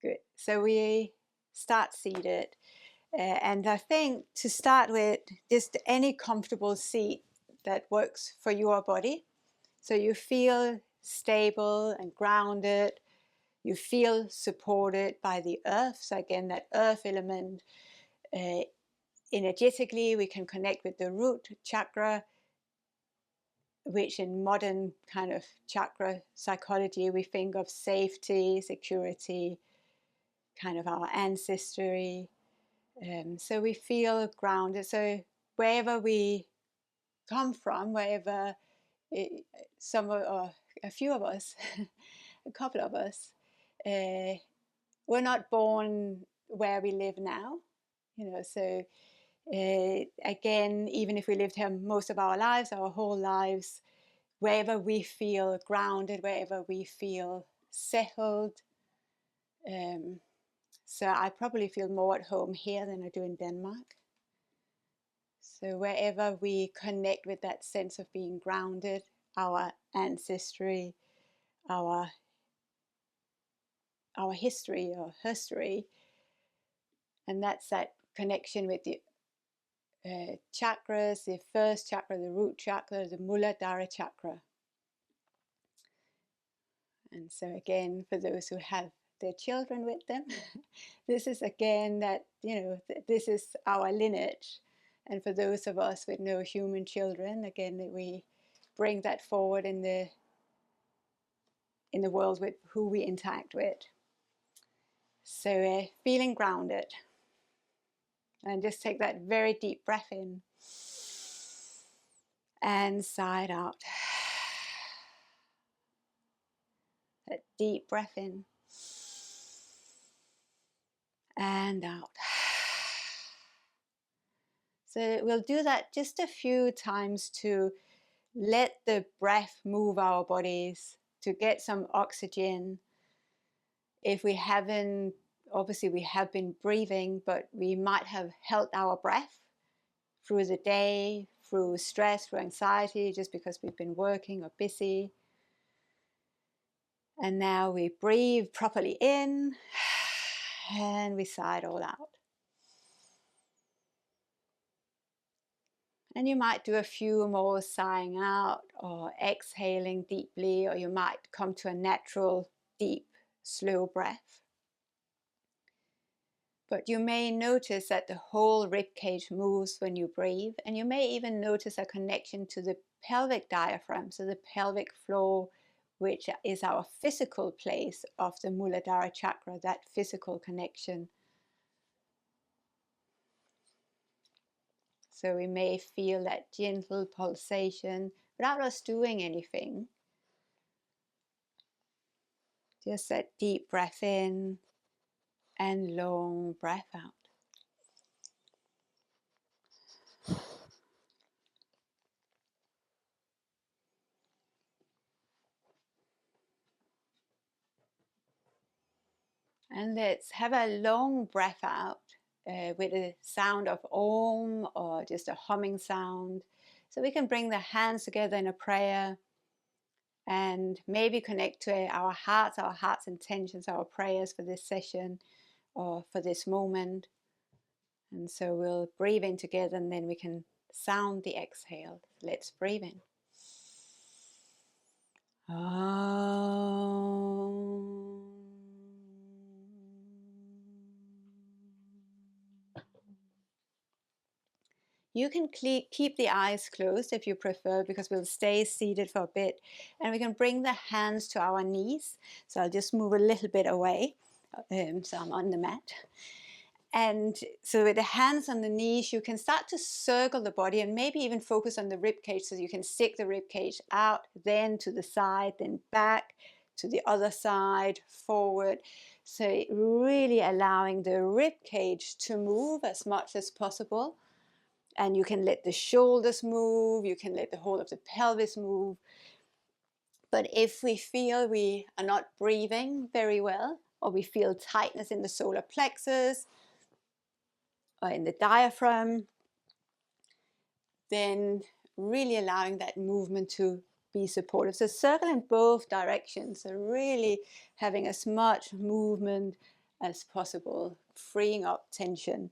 Good. So we start seated. And I think to start with, just any comfortable seat that works for your body. So you feel stable and grounded. You feel supported by the earth. So again, that earth element. Energetically, we can connect with the root chakra, which in modern kind of chakra psychology, we think of safety, security, kind of our ancestry. So we feel grounded. So wherever we come from, wherever some or a few of us, a couple of us, we're not born where we live now, so again, even if we lived here most of our lives, our whole lives, wherever we feel grounded, wherever we feel settled. So I probably feel more at home here than I do in Denmark. So wherever we connect with that sense of being grounded, our ancestry, our history or history, and that's that connection with the chakras, the first chakra, the root chakra, the Muladhara chakra. And so again, for those who have their children with them, this is again that, this is our lineage. And for those of us with no human children, again, that we bring that forward in the world with who we interact with. So feeling grounded. And just take that very deep breath in and sigh it out. That deep breath in and out. So we'll do that just a few times to let the breath move our bodies, to get some oxygen. If we haven't, obviously we have been breathing, but we might have held our breath through the day, through stress, through anxiety, just because we've been working or busy. And now we breathe properly in and we sigh it all out. And you might do a few more sighing out or exhaling deeply, or you might come to a natural, deep, slow breath. But you may notice that the whole ribcage moves when you breathe, and you may even notice a connection to the pelvic diaphragm, so the pelvic floor, which is our physical place of the Muladhara chakra, that physical connection. So we may feel that gentle pulsation without us doing anything. Just that deep breath in and long breath out. And let's have a long breath out with a sound of Om or just a humming sound. So we can bring the hands together in a prayer and maybe connect to our heart's intentions, our prayers for this session or for this moment. And so we'll breathe in together and then we can sound the exhale. Let's breathe in. You can keep the eyes closed if you prefer, because we'll stay seated for a bit, and we can bring the hands to our knees. So I'll just move a little bit away, so I'm on the mat. And so with the hands on the knees, you can start to circle the body and maybe even focus on the ribcage, so you can stick the ribcage out, then to the side, then back to the other side, forward. So really allowing the ribcage to move as much as possible. And you can let the shoulders move, you can let the whole of the pelvis move. But if we feel we are not breathing very well, or we feel tightness in the solar plexus, or in the diaphragm, then really allowing that movement to be supportive. So circle in both directions, so really having as much movement as possible, freeing up tension.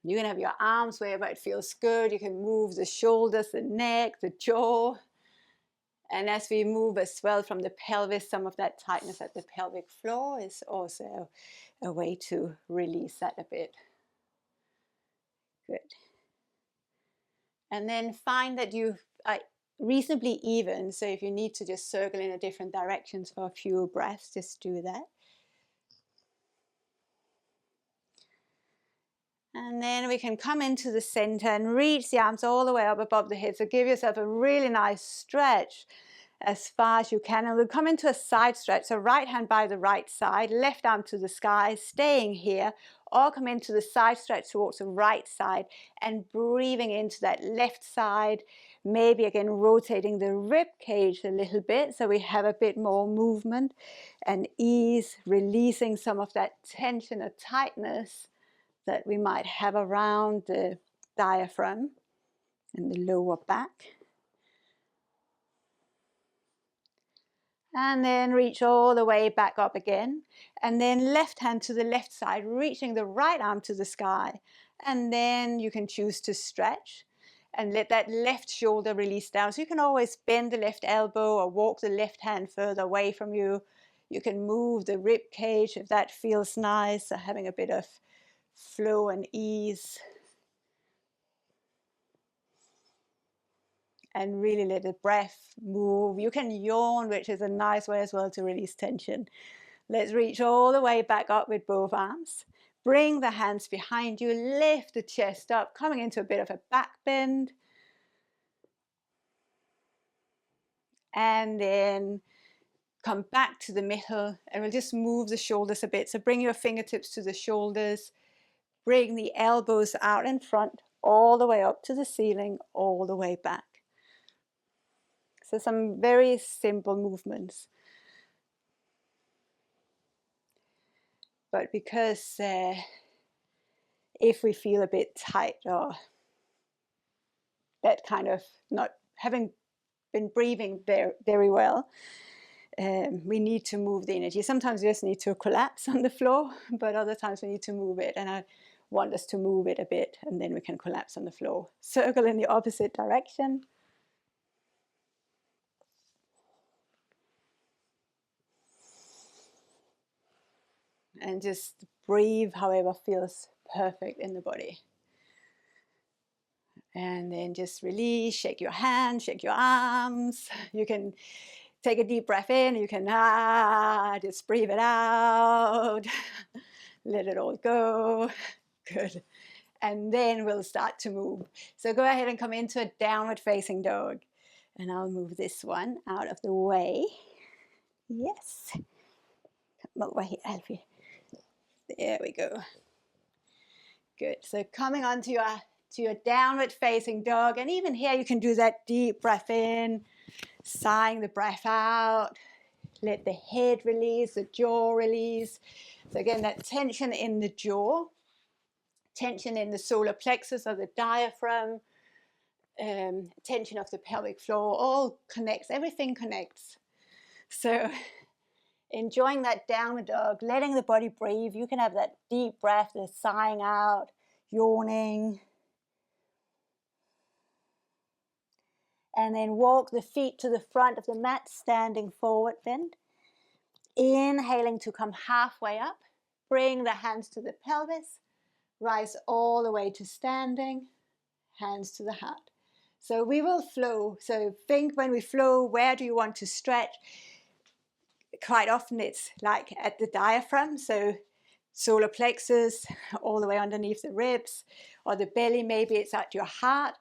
You can have your arms wherever it feels good. You can move the shoulders, the neck, the jaw. And as we move as well from the pelvis, some of that tightness at the pelvic floor is also a way to release that a bit. Good. And then find that you are reasonably even. So if you need to just circle in a different directions for a few breaths, just do that. And then we can come into the center and reach the arms all the way up above the head. So give yourself a really nice stretch as far as you can. And we'll come into a side stretch. So right hand by the right side, left arm to the sky, staying here, or come into the side stretch towards the right side and breathing into that left side. Maybe again rotating the rib cage a little bit so we have a bit more movement and ease, releasing some of that tension or tightness that we might have around the diaphragm and the lower back. And then reach all the way back up again. And then left hand to the left side, reaching the right arm to the sky. And then you can choose to stretch and let that left shoulder release down. So you can always bend the left elbow or walk the left hand further away from you. You can move the rib cage if that feels nice, so having a bit of flow and ease. And really let the breath move. You can yawn, which is a nice way as well to release tension. Let's reach all the way back up with both arms. Bring the hands behind you, lift the chest up, coming into a bit of a back bend. And then come back to the middle, and we'll just move the shoulders a bit. So bring your fingertips to the shoulders, bring the elbows out in front, all the way up to the ceiling, all the way back. So some very simple movements. But because if we feel a bit tight or that kind of not having been breathing very, very well, we need to move the energy. Sometimes we just need to collapse on the floor, but other times we need to move it. And I want us to move it a bit, and then we can collapse on the floor. Circle in the opposite direction. And just breathe however feels perfect in the body. And then just release, shake your hands, shake your arms. You can take a deep breath in, you can just breathe it out. Let it all go. Good. And then we'll start to move. So go ahead and come into a downward facing dog. And I'll move this one out of the way. Yes. Come over here, Alfie. There we go. Good. So coming onto your downward facing dog. And even here you can do that deep breath in, sighing the breath out. Let the head release, the jaw release. So again, that tension in the jaw, tension in the solar plexus or the diaphragm, tension of the pelvic floor, all connects, everything connects. So enjoying that downward dog, letting the body breathe. You can have that deep breath, the sighing out, yawning. And then walk the feet to the front of the mat, standing forward bend. Inhaling to come halfway up. Bring the hands to the pelvis. Rise all the way to standing. Hands to the heart. So we will flow. So think when we flow, where do you want to stretch? Quite often it's like at the diaphragm. So solar plexus, all the way underneath the ribs. Or the belly, maybe it's at your heart.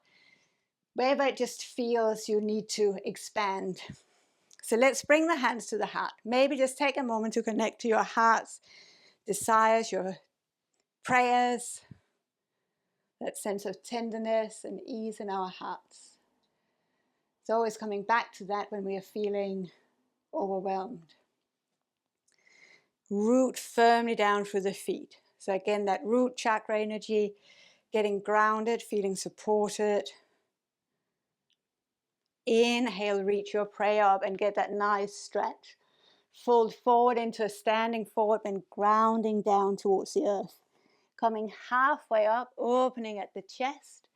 Wherever it just feels you need to expand. So let's bring the hands to the heart. Maybe just take a moment to connect to your heart's desires, your prayers, that sense of tenderness and ease in our hearts. It's always coming back to that when we are feeling overwhelmed. Root firmly down through the feet. So again, that root chakra energy, getting grounded, feeling supported. Inhale, reach your prayer up and get that nice stretch. Fold forward into a standing forward bend, grounding down towards the earth. Coming halfway up, opening at the chest,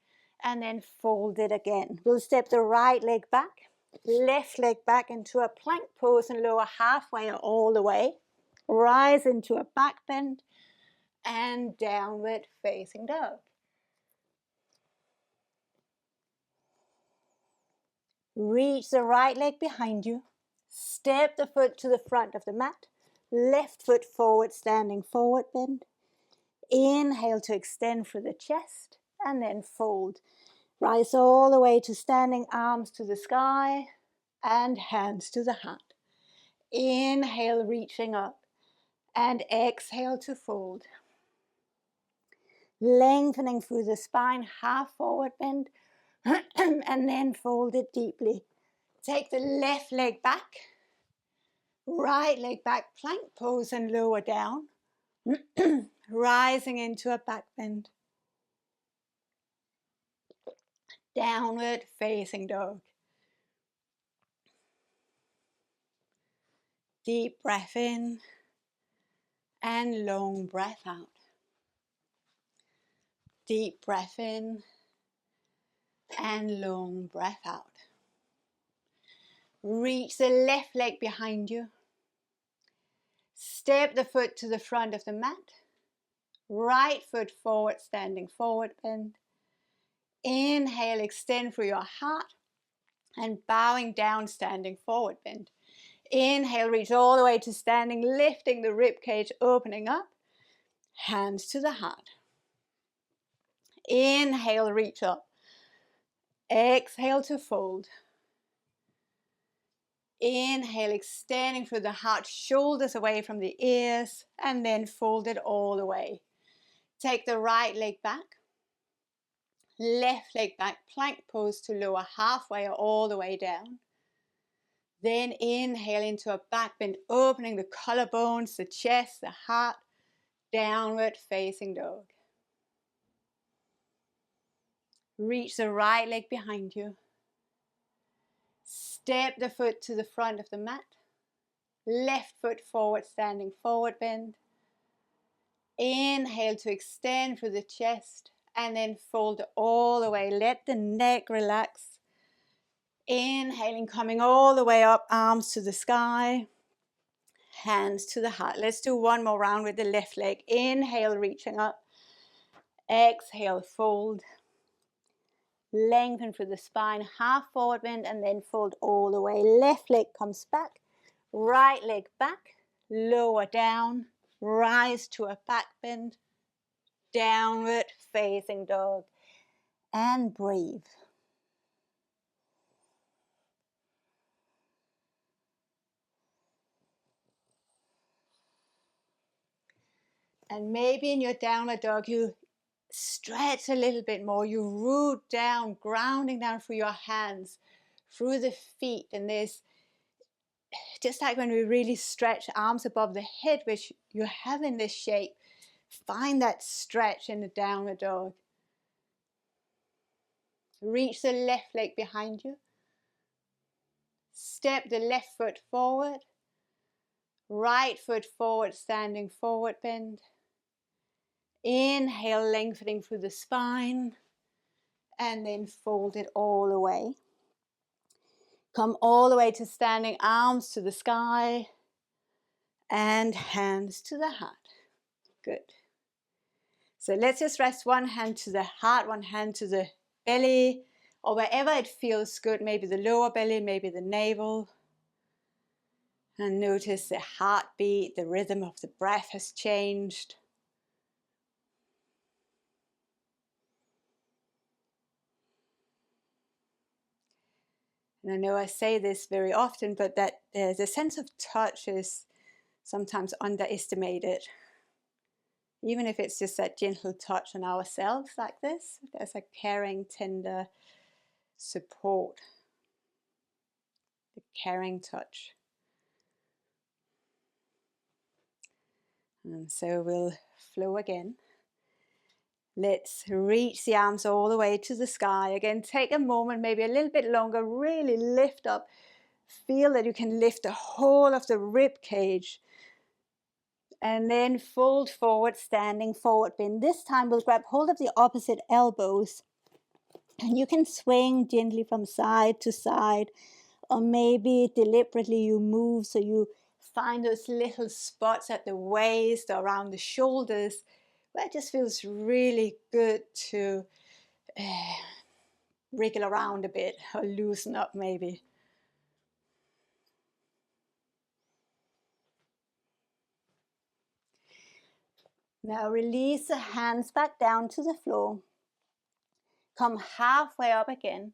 and then fold it again. We'll step the right leg back, left leg back into a plank pose and lower halfway or all the way. Rise into a back bend and downward facing dog. Reach the right leg behind you. Step the foot to the front of the mat. Left foot forward, standing forward bend. Inhale to extend through the chest and then fold. Rise all the way to standing, arms to the sky and hands to the heart. Inhale, reaching up, and exhale to fold. Lengthening through the spine, half forward bend, and then fold it deeply. Take the left leg back, right leg back, plank pose and lower down, rising into a back bend. Downward facing dog. Deep breath in and long breath out. Deep breath in and long breath out. Reach the left leg behind you. Step the foot to the front of the mat. Right foot forward, standing forward bend. Inhale, extend through your heart and bowing down, standing forward bend. Inhale, reach all the way to standing, lifting the ribcage, opening up. Hands to the heart. Inhale, reach up. Exhale to fold. Inhale, extending through the heart, shoulders away from the ears, and then fold it all the way. Take the right leg back, left leg back, plank pose to lower halfway or all the way down. Then inhale into a back bend, opening the collarbones, the chest, the heart, downward facing dog. Reach the right leg behind you. Step the foot to the front of the mat. Left foot forward, standing forward bend. Inhale to extend through the chest and then fold all the way. Let the neck relax. Inhaling, coming all the way up, arms to the sky, hands to the heart. Let's do one more round with the left leg. Inhale, reaching up. Exhale, fold. Lengthen through the spine, half forward bend, and then fold all the way. Left leg comes back, right leg back, lower down, rise to a back bend, downward facing dog, and breathe. And maybe in your downward dog, you stretch a little bit more. You root down, grounding down through your hands, through the feet. And there's just like when we really stretch arms above the head, which you have in this shape, find that stretch in the downward dog. Reach the left leg behind you. Step the left foot forward. Right foot forward, standing forward bend. Inhale, lengthening through the spine. And then fold it all the way. Come all the way to standing, arms to the sky. And hands to the heart. Good. So let's just rest one hand to the heart, one hand to the belly, or wherever it feels good, maybe the lower belly, maybe the navel. And notice the heartbeat, the rhythm of the breath has changed. And I know I say this very often, but that the sense of touch is sometimes underestimated. Even if it's just that gentle touch on ourselves like this, there's a caring, tender support. The caring touch. And so we'll flow again. Let's reach the arms all the way to the sky. Again, take a moment, maybe a little bit longer, really lift up Feel that you can lift the whole of the rib cage. And then fold forward, standing forward bend. This time we'll grab hold of the opposite elbows. And you can swing gently from side to side. Or maybe deliberately you move so you find those little spots at the waist or around the shoulders. That just feels really good to wriggle around a bit or loosen up maybe. Now release the hands back down to the floor. Come halfway up again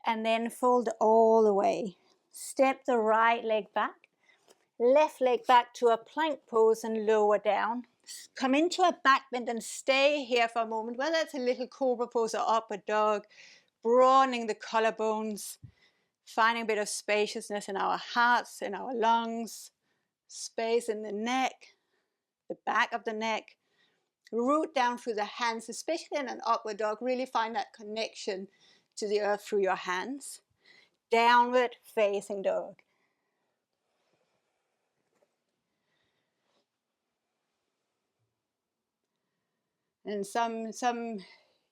and then fold all the way. Step the right leg back, left leg back to a plank pose and lower down. Come into a back bend and stay here for a moment, whether it's a little cobra pose or upward dog, broadening the collarbones, finding a bit of spaciousness in our hearts, in our lungs, space in the neck, the back of the neck. Root down through the hands, especially in an upward dog. Really find that connection to the earth through your hands. Downward facing dog. And some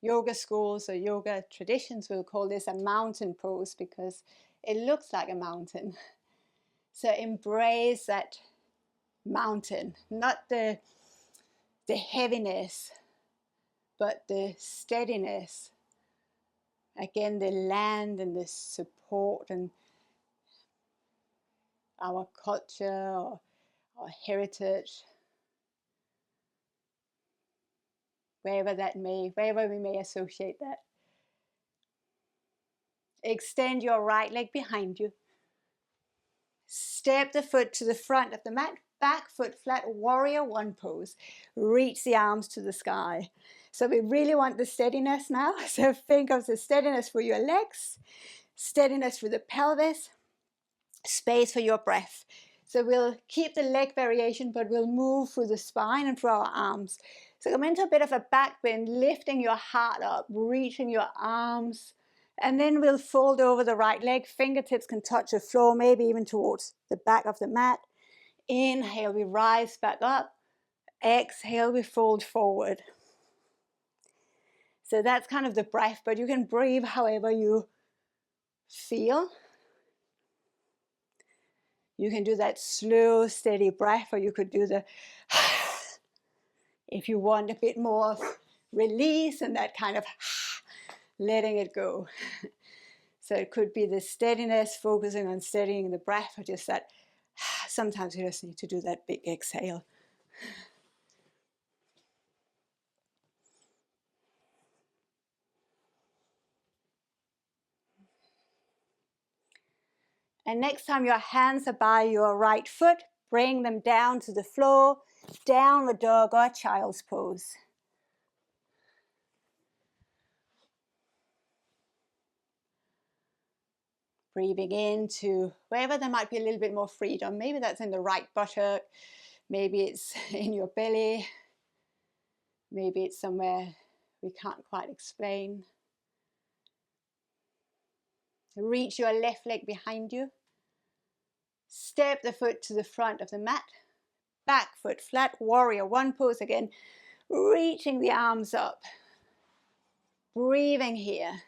yoga schools or yoga traditions will call this a mountain pose because it looks like a mountain. So embrace that mountain, not the heaviness, but the steadiness. Again, the land and the support and our culture or our heritage, wherever we may associate that. Extend your right leg behind you. Step the foot to the front of the mat, back foot flat, warrior one pose. Reach the arms to the sky. So we really want the steadiness now. So think of the steadiness for your legs, steadiness for the pelvis, space for your breath. So we'll keep the leg variation, but we'll move through the spine and through our arms. So come into a bit of a back bend, lifting your heart up, reaching your arms. And then we'll fold over the right leg. Fingertips can touch the floor, maybe even towards the back of the mat. Inhale, we rise back up. Exhale, we fold forward. So that's kind of the breath, but you can breathe however you feel. You can do that slow, steady breath, or you could do the if you want a bit more of release and that kind of letting it go. So it could be the steadiness, focusing on steadying the breath, or just that sometimes you just need to do that big exhale. And next time your hands are by your right foot, bring them down to the floor, downward dog or child's pose. Breathing into wherever there might be a little bit more freedom. Maybe that's in the right buttock, maybe it's in your belly, maybe it's somewhere we can't quite explain. Reach your left leg behind you. Step the foot to the front of the mat. Back foot flat, warrior one pose again. Reaching the arms up. Breathing here.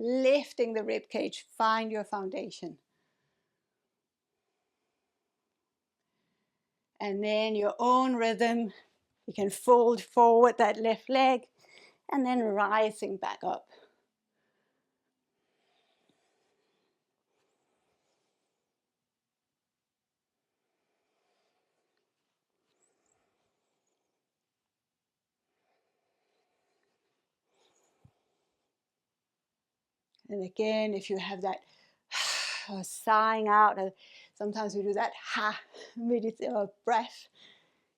Lifting the rib cage. Find your foundation. And then your own rhythm. You can fold forward that left leg and then rising back up. And again, if you have that sighing out, sometimes we do that breath,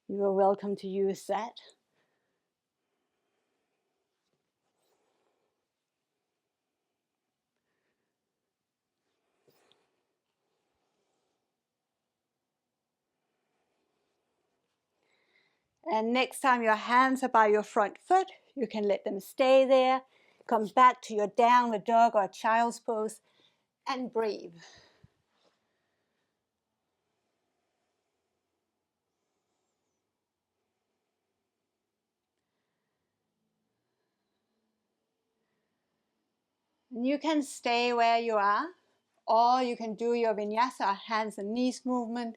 you are welcome to use that. And next time your hands are by your front foot, you can let them stay there. Come back to your downward dog or child's pose and breathe. You can stay where you are, or you can do your vinyasa, hands and knees movement,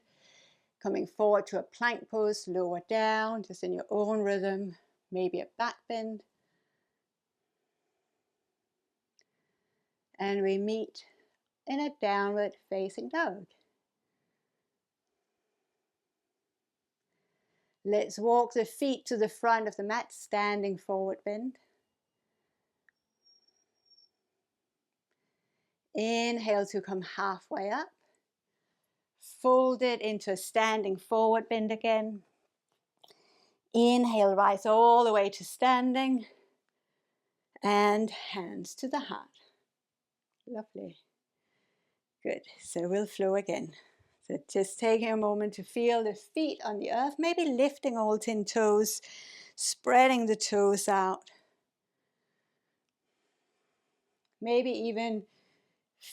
coming forward to a plank pose, lower down, just in your own rhythm, maybe a back bend. And we meet in a downward facing dog. Let's walk the feet to the front of the mat, standing forward bend. Inhale to come halfway up. Fold it into a standing forward bend again. Inhale, rise all the way to standing. And hands to the heart. Lovely. Good. So we'll flow again. So just taking a moment to feel the feet on the earth, maybe lifting all 10 toes, spreading the toes out. Maybe even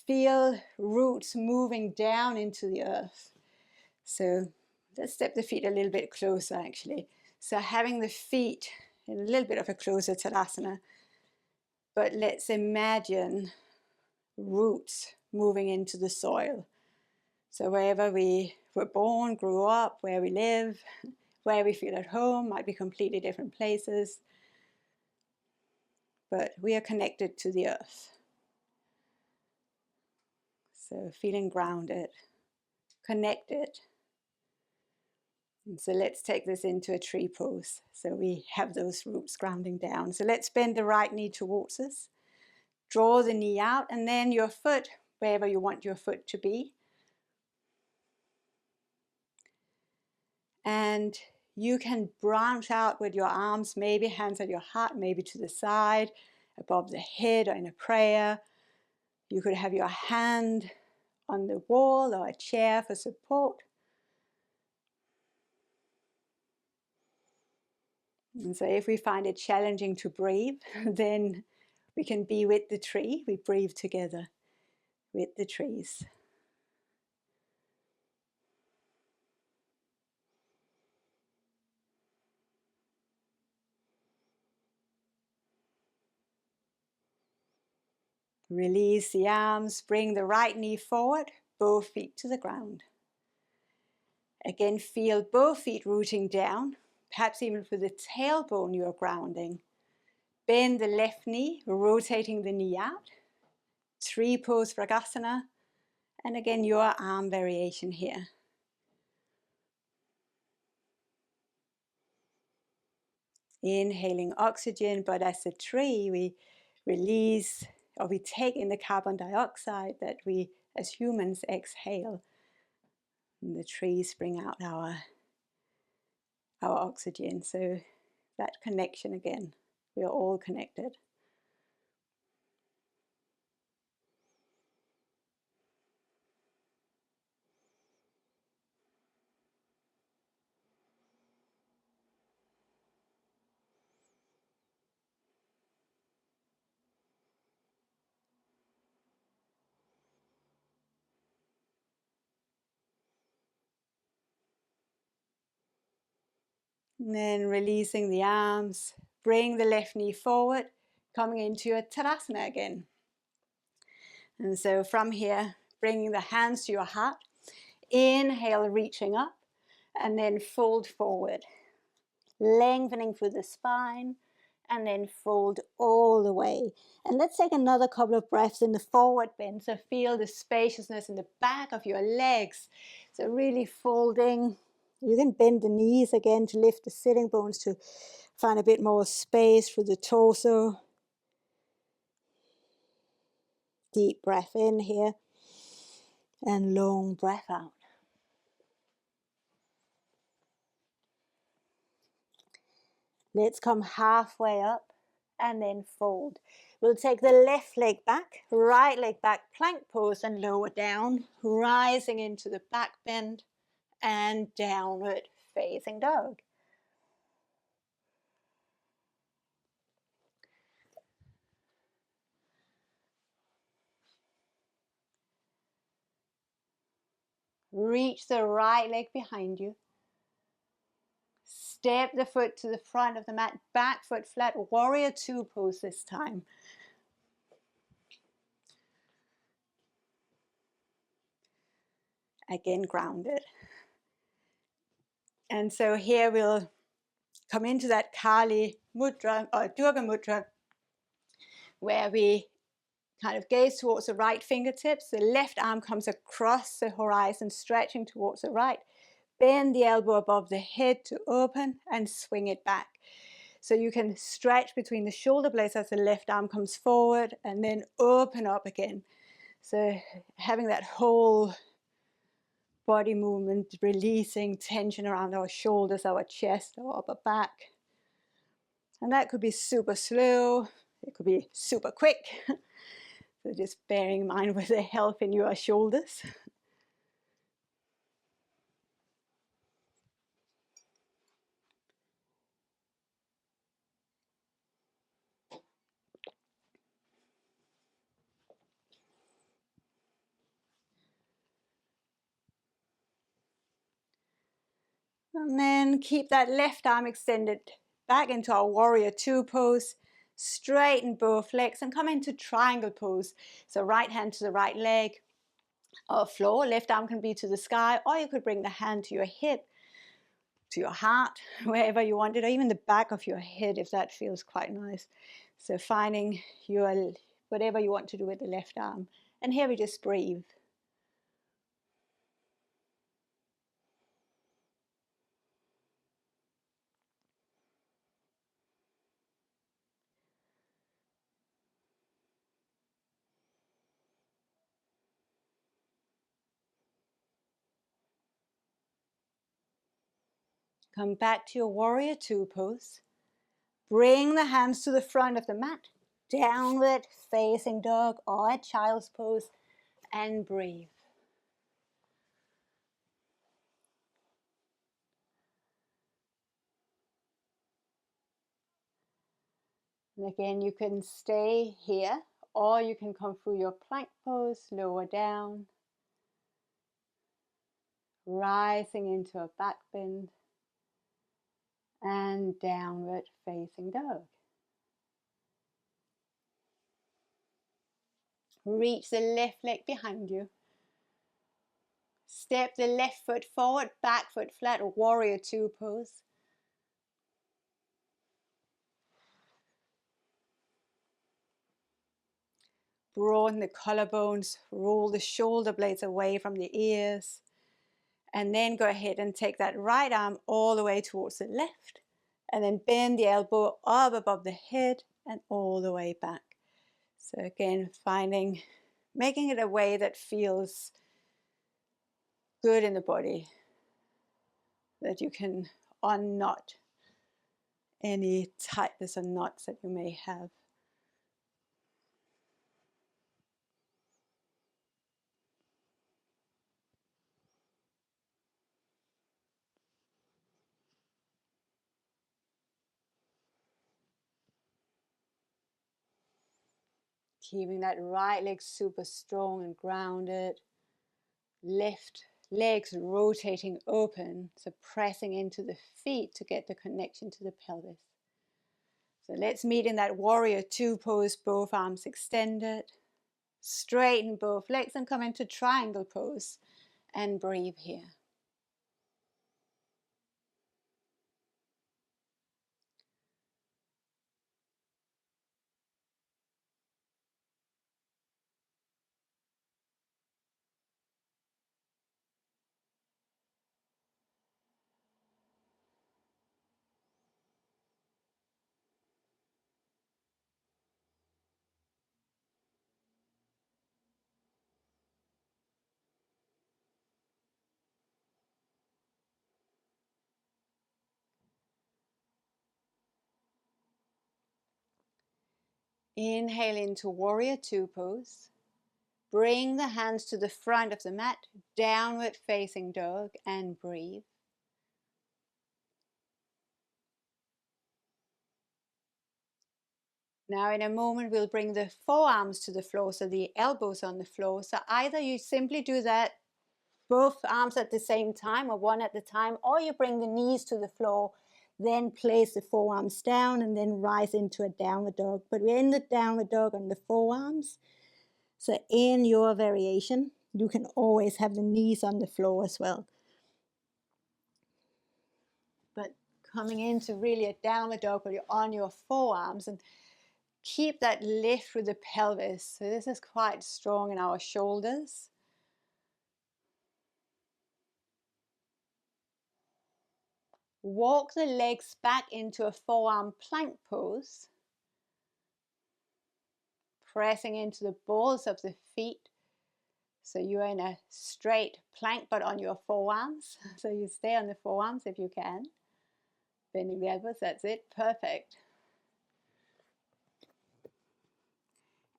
feel roots moving down into the earth. So let's step the feet a little bit closer actually. So having the feet in a little bit of a closer Tadasana, but let's imagine roots moving into the soil. So wherever we were born, grew up, where we live, where we feel at home, might be completely different places, but we are connected to the earth. So feeling grounded, connected. And so let's take this into a tree pose. So we have those roots grounding down. So let's bend the right knee towards us. Draw the knee out, and then your foot, wherever you want your foot to be. And you can branch out with your arms, maybe hands at your heart, maybe to the side, above the head, or in a prayer. You could have your hand on the wall or a chair for support. And so if we find it challenging to breathe, then we can be with the tree. We breathe together with the trees. Release the arms, bring the right knee forward, both feet to the ground. Again, feel both feet rooting down, perhaps even for the tailbone you're grounding. Bend the left knee, rotating the knee out. Tree pose Vragasana. And again, your arm variation here. Inhaling oxygen, but as a tree, we release, or we take in the carbon dioxide that we as humans exhale. And the trees bring out our oxygen. So that connection again, we are all connected. And then releasing the arms, bring the left knee forward, coming into a Tadasana again. And so from here, bringing the hands to your heart, inhale, reaching up, and then fold forward, lengthening through the spine, and then fold all the way. And let's take another couple of breaths in the forward bend. So feel the spaciousness in the back of your legs. So really folding. You can bend the knees again to lift the sitting bones to find a bit more space for the torso. Deep breath in here and long breath out. Let's come halfway up and then fold. We'll take the left leg back, right leg back, plank pose and lower down, rising into the back bend and downward facing dog. Reach the right leg behind you. Step the foot to the front of the mat, back foot flat, warrior two pose this time. Again, grounded. And so here we'll come into that Kali Mudra or Durga Mudra, where we kind of gaze towards the right fingertips. The left arm comes across the horizon, stretching towards the right. Bend the elbow above the head to open and swing it back. So you can stretch between the shoulder blades as the left arm comes forward and then open up again. So having that whole body movement, releasing tension around our shoulders, our chest, our upper back. And that could be super slow. It could be super quick. So just bearing in mind with the health in your shoulders. And then keep that left arm extended back into our warrior two pose. Straighten both legs and come into triangle pose. So right hand to the right leg or floor. Left arm can be to the sky, or you could bring the hand to your hip, to your heart, wherever you want it, or even the back of your head if that feels quite nice. So finding your whatever you want to do with the left arm. And here we just breathe. Come back to your warrior two pose. Bring the hands to the front of the mat. Downward facing dog or child's pose, and breathe. And again, you can stay here, or you can come through your plank pose, lower down, rising into a back bend, and downward facing dog. Reach the left leg behind you. Step the left foot forward, back foot flat, warrior two pose. Broaden the collarbones, roll the shoulder blades away from the ears. And then go ahead and take that right arm all the way towards the left. And then bend the elbow up above the head and all the way back. So again, making it a way that feels good in the body. That you can unknot any tightness or knots that you may have. Keeping that right leg super strong and grounded. Left legs rotating open, so pressing into the feet to get the connection to the pelvis. So let's meet in that warrior two pose, both arms extended. Straighten both legs and come into triangle pose and breathe here. Inhale into warrior two pose. Bring the hands to the front of the mat, downward facing dog, and breathe. Now in a moment we'll bring the forearms to the floor, so the elbows on the floor. So either you simply do that both arms at the same time or one at a time, or you bring the knees to the floor, then place the forearms down and then rise into a downward dog. But we're in the downward dog on the forearms. So in your variation, you can always have the knees on the floor as well. But coming into really a downward dog where you're on your forearms, and keep that lift with the pelvis. So this is quite strong in our shoulders. Walk the legs back into a forearm plank pose. Pressing into the balls of the feet. So you're in a straight plank but on your forearms. So you stay on the forearms if you can. Bending the elbows, that's it, perfect.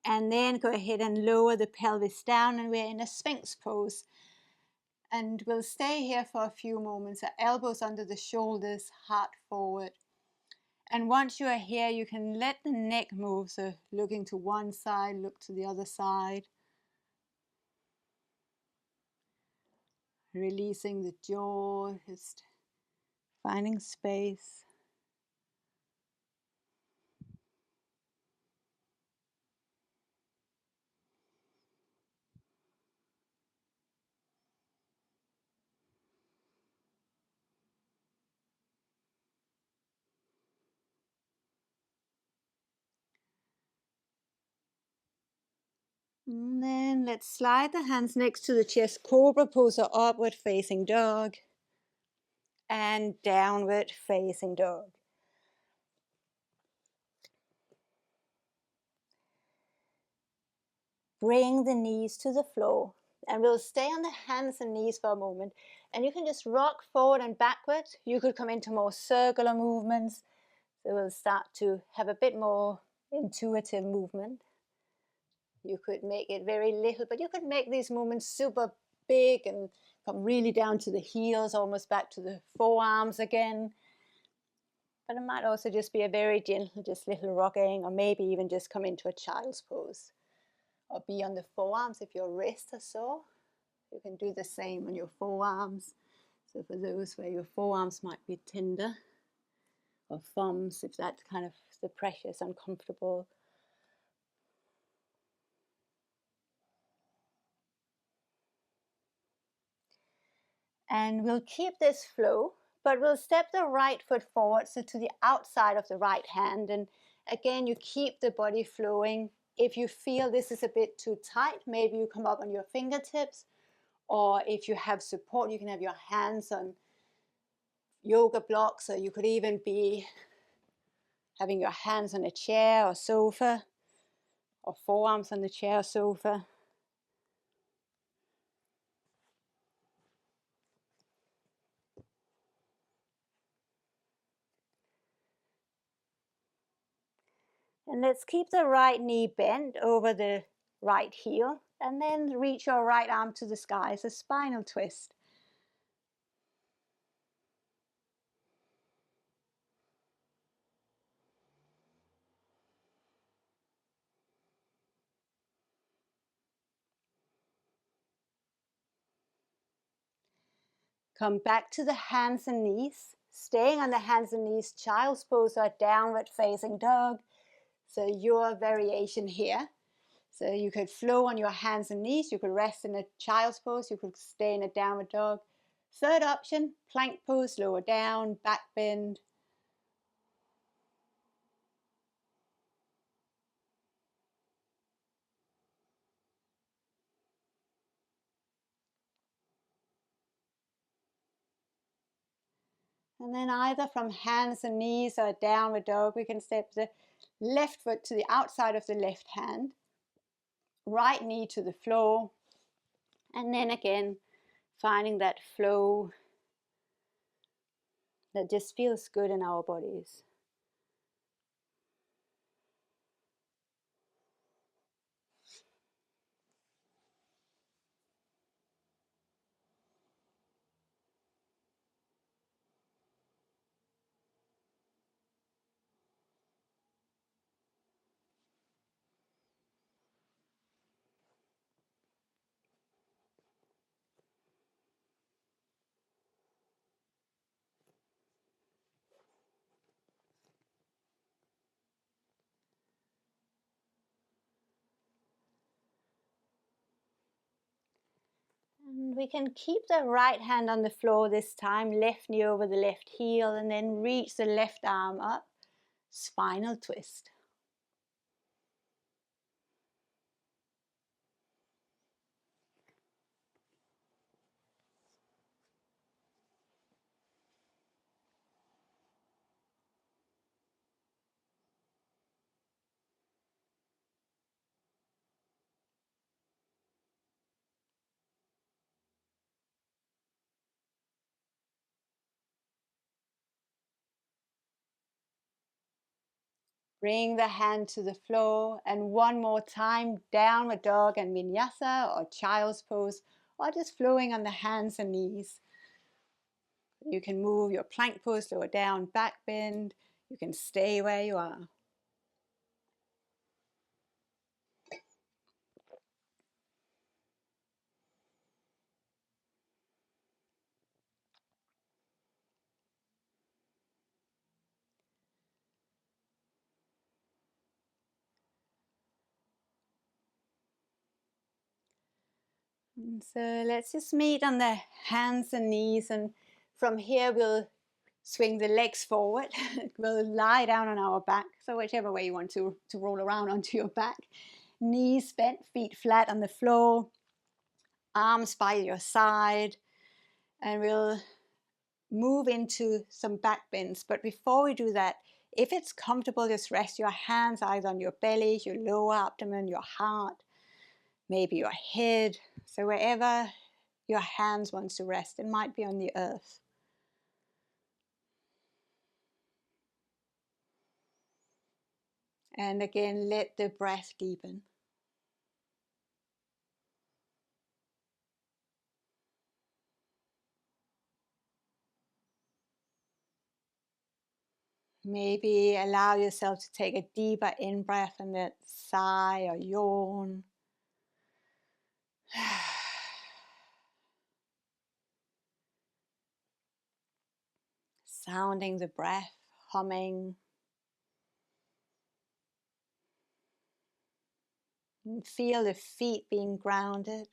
And then go ahead and lower the pelvis down, and we're in a Sphinx pose. And we'll stay here for a few moments. Elbows under the shoulders, heart forward. And once you are here, you can let the neck move. So looking to one side, look to the other side. Releasing the jaw, just finding space. And then let's slide the hands next to the chest, cobra pose or upward facing dog, and downward facing dog. Bring the knees to the floor, and we'll stay on the hands and knees for a moment. And you can just rock forward and backward. You could come into more circular movements. So we'll start to have a bit more intuitive movement. You could make it very little, but you could make these movements super big and come really down to the heels, almost back to the forearms again. But it might also just be a very gentle, just little rocking, or maybe even just come into a child's pose. Or be on the forearms if your wrists are sore. You can do the same on your forearms. So for those where your forearms might be tender, or thumbs, if that kind of the pressure is uncomfortable. And we'll keep this flow, but we'll step the right foot forward, so to the outside of the right hand. And again, you keep the body flowing. If you feel this is a bit too tight, maybe you come up on your fingertips, or if you have support, you can have your hands on yoga blocks, or you could even be having your hands on a chair or sofa, or forearms on the chair or sofa. And let's keep the right knee bent over the right heel, and then reach your right arm to the sky as a spinal twist. Come back to the hands and knees, staying on the hands and knees, child's pose or downward facing dog. So your variation here. So you could flow on your hands and knees, you could rest in a child's pose, you could stay in a downward dog. Third option, plank pose, lower down, back bend. And then either from hands and knees or downward dog, we can step the left foot to the outside of the left hand, right knee to the floor, and then again, finding that flow that just feels good in our bodies. And we can keep the right hand on the floor this time, left knee over the left heel, and then reach the left arm up, spinal twist. Bring the hand to the floor, and one more time, downward dog and vinyasa or child's pose, or just flowing on the hands and knees. You can move your plank pose, lower down, back bend. You can stay where you are. And so let's just meet on the hands and knees, and from here we'll swing the legs forward. We'll lie down on our back, so whichever way you want to roll around onto your back. Knees bent, feet flat on the floor, arms by your side, and we'll move into some back bends. But before we do that, if it's comfortable, just rest your hands either on your belly, your lower abdomen, your heart, maybe your head. So wherever your hands want to rest, it might be on the earth. And again, let the breath deepen. Maybe allow yourself to take a deeper in-breath and then sigh or yawn. Sounding the breath, humming. And feel the feet being grounded.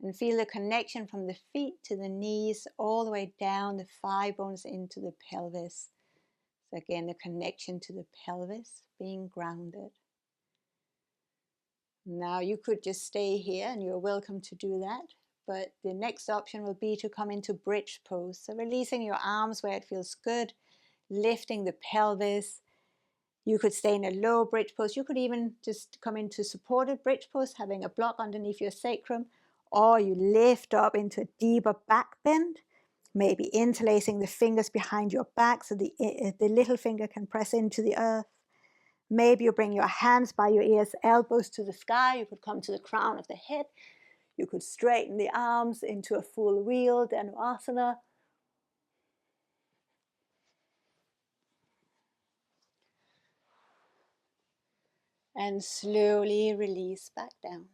And feel the connection from the feet to the knees, all the way down the thigh bones into the pelvis. So again, the connection to the pelvis being grounded. Now you could just stay here, and you're welcome to do that. But the next option will be to come into bridge pose. So releasing your arms where it feels good, lifting the pelvis. You could stay in a low bridge pose. You could even just come into supported bridge pose, having a block underneath your sacrum, or you lift up into a deeper back bend, maybe interlacing the fingers behind your back so the little finger can press into the earth. Maybe you bring your hands by your ears, elbows to the sky. You could come to the crown of the head. You could straighten the arms into a full wheel, Dhanurasana. And slowly release back down.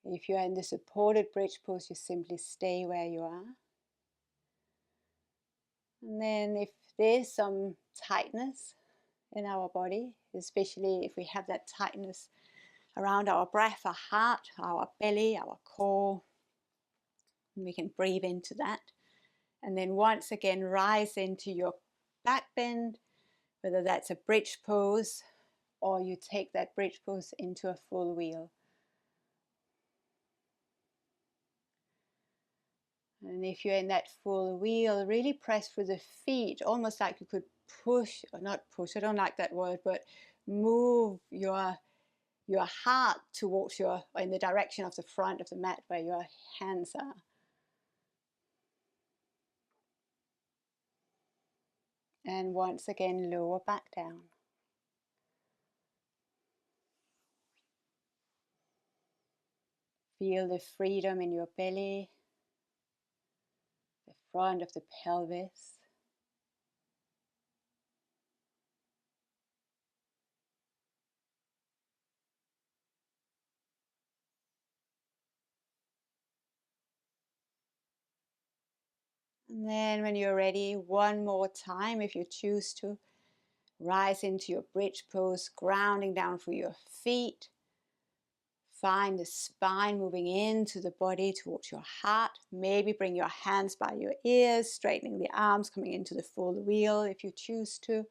If you're in the supported bridge pose, you simply stay where you are. And then if there's some tightness in our body, especially if we have that tightness around our breath, our heart, our belly, our core, and we can breathe into that. And then once again, rise into your back bend, whether that's a bridge pose or you take that bridge pose into a full wheel. And if you're in that full wheel, really press through the feet, almost like you could push, or not push, I don't like that word, but move your heart towards in the direction of the front of the mat where your hands are. And once again, lower back down. Feel the freedom in your belly, the front of the pelvis. And then when you're ready, one more time, if you choose to, Rise into your bridge pose, grounding down through your feet. Find the spine moving into the body towards your heart. Maybe bring your hands by your ears, straightening the arms, coming into the full wheel if you choose to.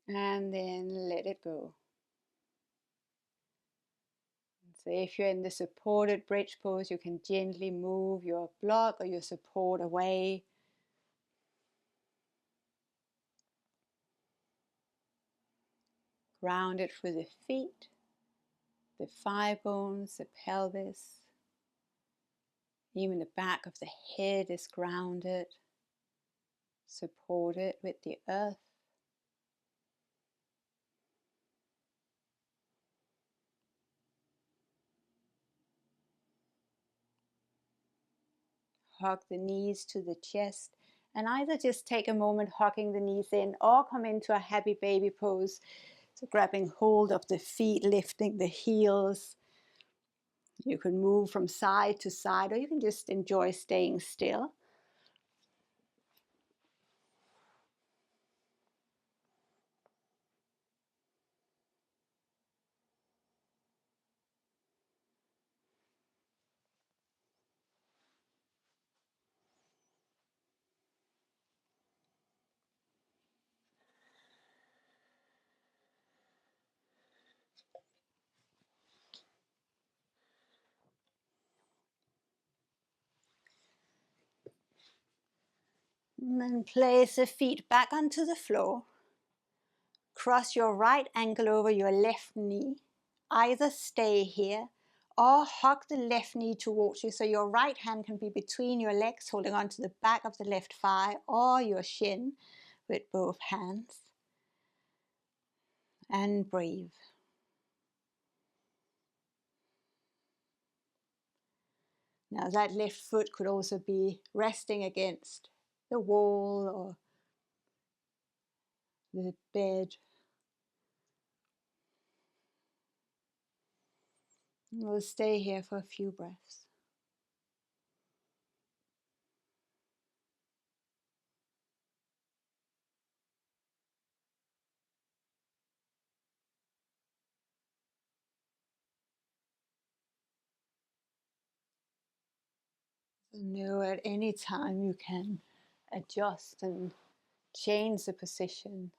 And then let it go. So if you're in the supported bridge pose, you can gently move your block or your support away. Ground it through the feet, the thigh bones, the pelvis. Even the back of the head is grounded. Support it with the earth. Hug the knees to the chest, and either just take a moment hugging the knees in or come into a happy baby pose. So grabbing hold of the feet, lifting the heels. You can move from side to side, or you can just enjoy staying still. And then place the feet back onto the floor. Cross your right ankle over your left knee. Either stay here or hug the left knee towards you so your right hand can be between your legs, holding onto the back of the left thigh or your shin with both hands. And breathe. Now that left foot could also be resting against the wall or the bed. We'll stay here for a few breaths. So know at any time you can adjust and change the position.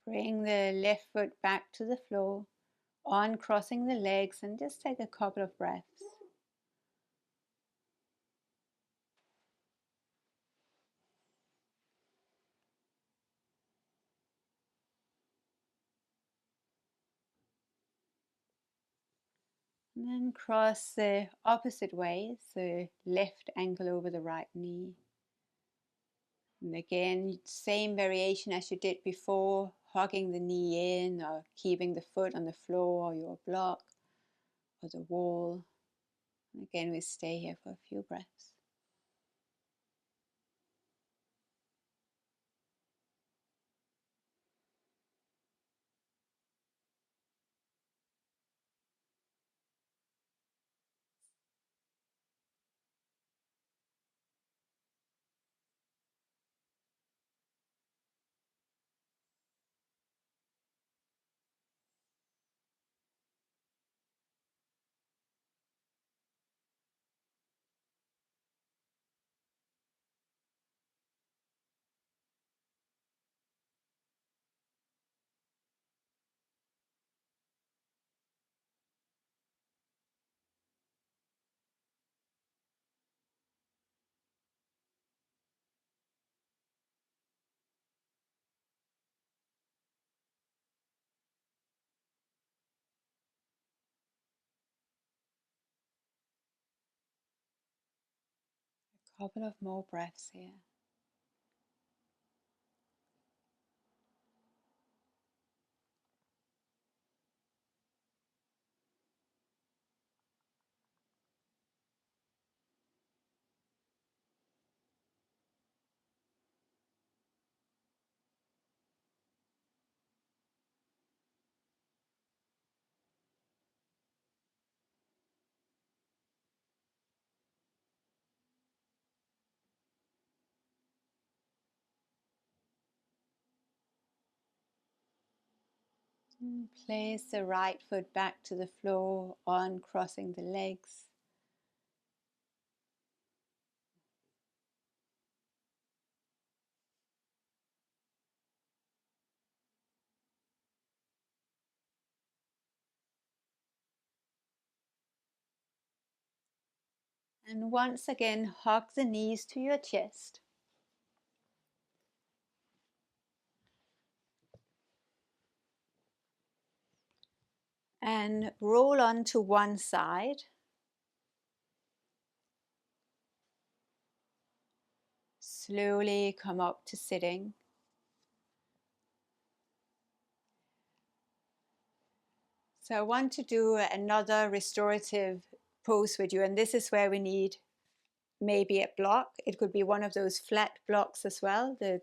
Bring the left foot back to the floor, uncrossing the legs, and just take a couple of breaths. And then cross the opposite way, so left ankle over the right knee. And again, same variation as you did before, hugging the knee in or keeping the foot on the floor or your block or the wall. And again, we stay here for a few breaths. Couple of more breaths here. Place the right foot back to the floor, uncrossing the legs. And once again, hug the knees to your chest. And roll on to one side. Slowly come up to sitting. So I want to do another restorative pose with you, and this is where we need maybe a block. It could be one of those flat blocks as well, the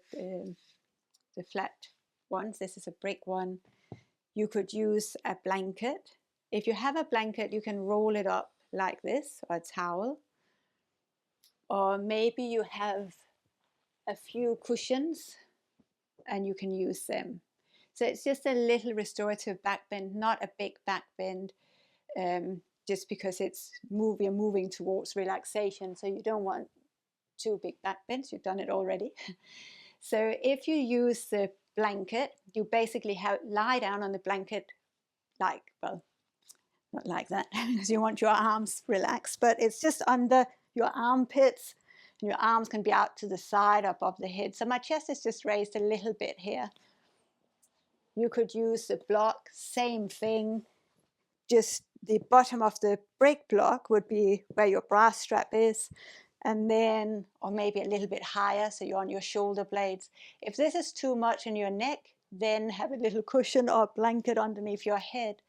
flat ones. This is a brick one. You could use a blanket. If you have a blanket, you can roll it up like this, or a towel. Or maybe you have a few cushions and you can use them. So it's just a little restorative back bend, not a big back bend, just because you're moving towards relaxation. So you don't want two big back bends. You've done it already. So if you use the blanket, you basically lie down on the blanket like, well, not like that, because you want your arms relaxed, but it's just under your armpits, and your arms can be out to the side, above the head. So my chest is just raised a little bit here. You could use the block, same thing, just the bottom of the break block would be where your bra strap is, and then, or maybe a little bit higher, so you're on your shoulder blades. If this is too much in your neck, then have a little cushion or blanket underneath your head.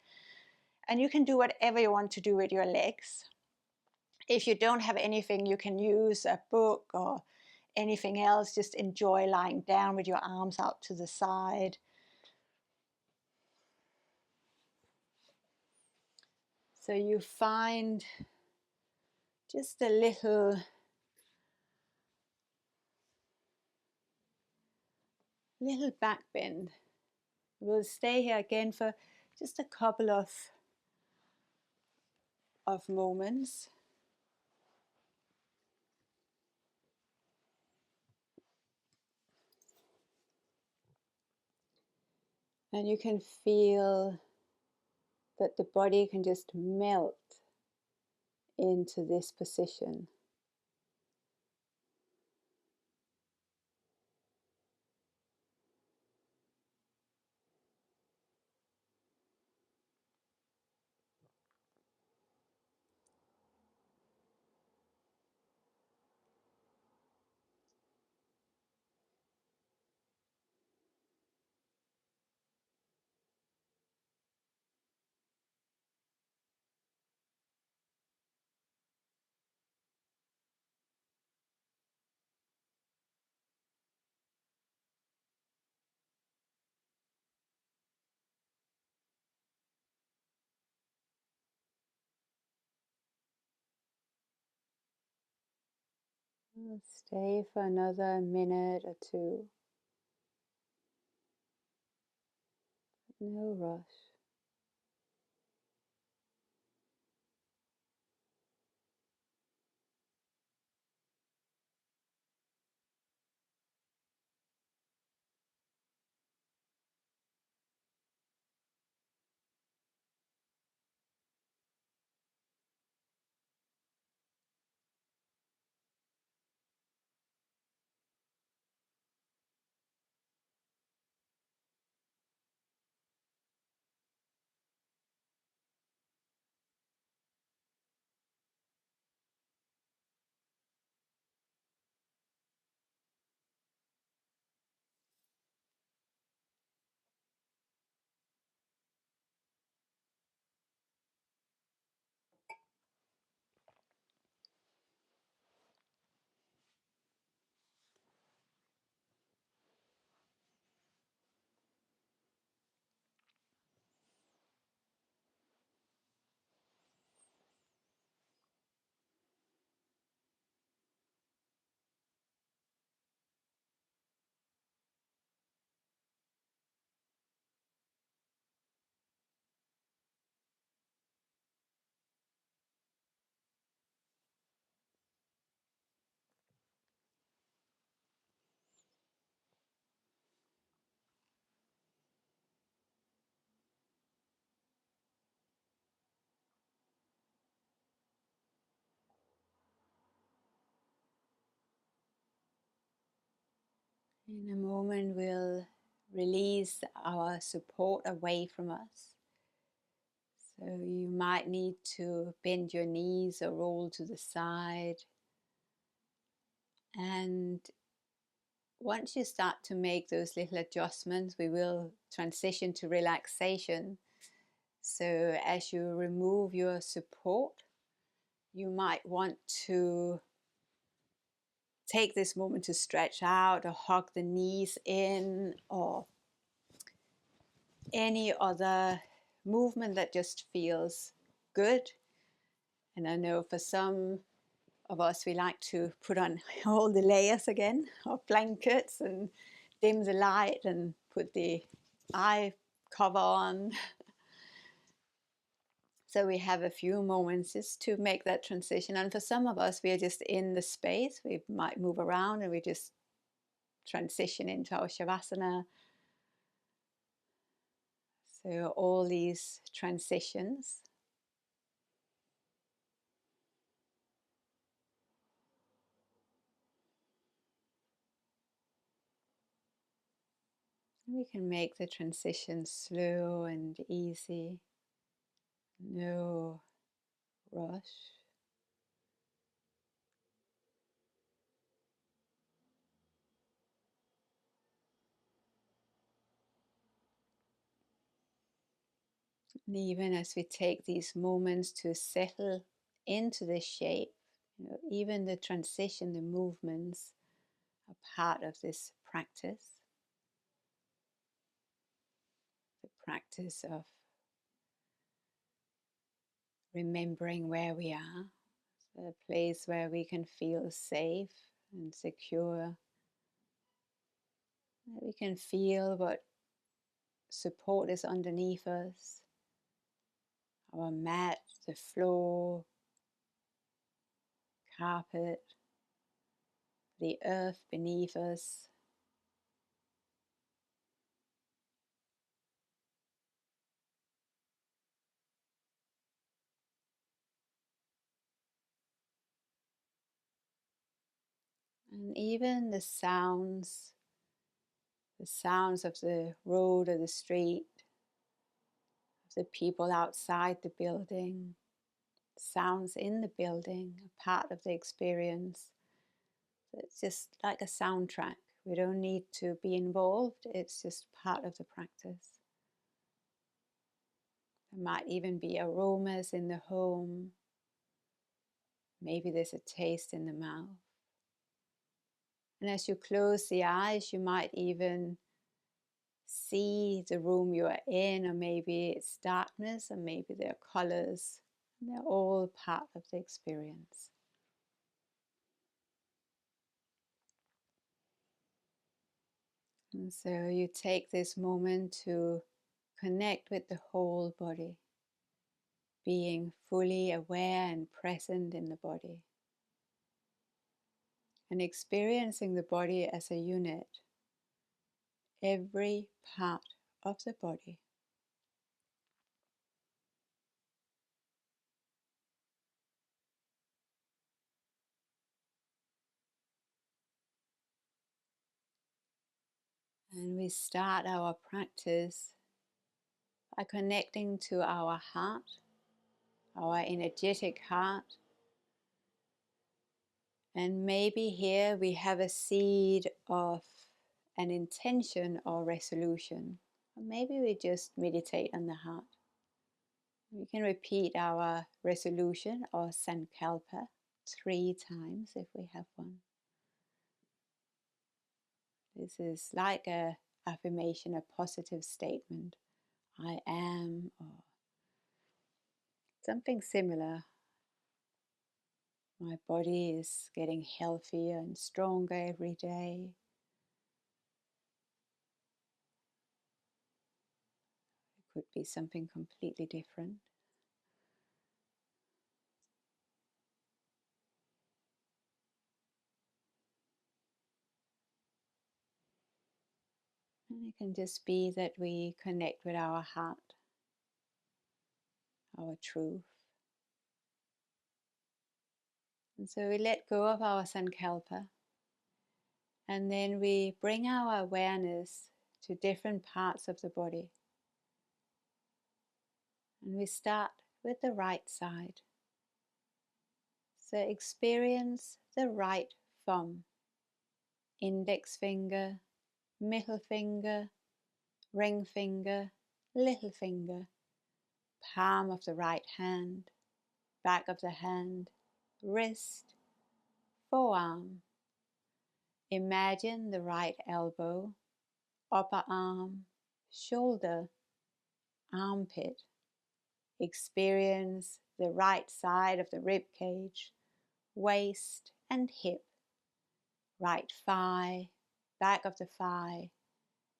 And you can do whatever you want to do with your legs. If you don't have anything, you can use a book or anything else. Just enjoy lying down with your arms out to the side. So you find just a little back bend. We'll stay here again for just a couple of moments. And you can feel that the body can just melt into this position. Stay for another minute or two. No rush. In a moment, we'll release our support away from us. So you might need to bend your knees or roll to the side. And once you start to make those little adjustments, we will transition to relaxation. So as you remove your support, you might want to take this moment to stretch out or hug the knees in, or any other movement that just feels good. And I know for some of us, we like to put on all the layers again, or blankets, and dim the light and put the eye cover on. So we have a few moments just to make that transition. And for some of us, we are just in the space. We might move around and we just transition into our shavasana. So all these transitions. We can make the transition slow and easy. No rush. And even as we take these moments to settle into this shape, even the transition, the movements are part of this practice. The practice of remembering where we are, a place where we can feel safe and secure. That we can feel what support is underneath us, our mat, the floor, carpet, the earth beneath us. And even the sounds of the road or the street, of the people outside the building, sounds in the building, a part of the experience. It's just like a soundtrack. We don't need to be involved, it's just part of the practice. There might even be aromas in the home. Maybe there's a taste in the mouth. And as you close the eyes, you might even see the room you are in, or maybe it's darkness, or maybe there are colors. And they're all part of the experience. And so you take this moment to connect with the whole body, being fully aware and present in the body, and experiencing the body as a unit, every part of the body. And we start our practice by connecting to our heart, our energetic heart. And maybe here we have a seed of an intention or resolution. Or maybe we just meditate on the heart. We can repeat our resolution or sankalpa 3 times if we have one. This is like a affirmation, a positive statement. I am, or something similar. My body is getting healthier and stronger every day. It could be something completely different. And it can just be that we connect with our heart, our truth. And so we let go of our sankalpa. And then we bring our awareness to different parts of the body. And we start with the right side. So experience the right thumb, index finger, middle finger, ring finger, little finger, palm of the right hand, back of the hand, wrist, forearm. Imagine the right elbow, upper arm, shoulder, armpit. Experience the right side of the rib cage, waist and hip, right thigh, back of the thigh,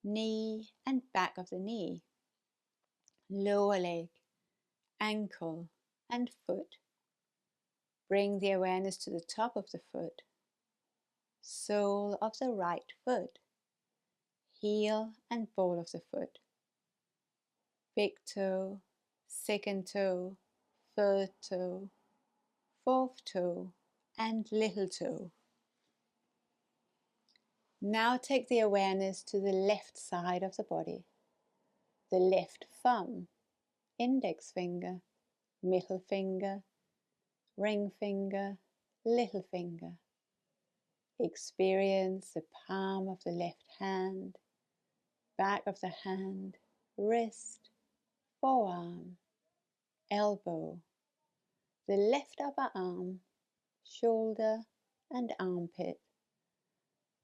knee and back of the knee, lower leg, ankle and foot. Bring the awareness to the top of the foot, sole of the right foot, heel and ball of the foot, big toe, second toe, third toe, fourth toe and little toe. Now take the awareness to the left side of the body, the left thumb, index finger, middle finger, ring finger, little finger. Experience the palm of the left hand, back of the hand, wrist, forearm, elbow, the left upper arm, shoulder and armpit,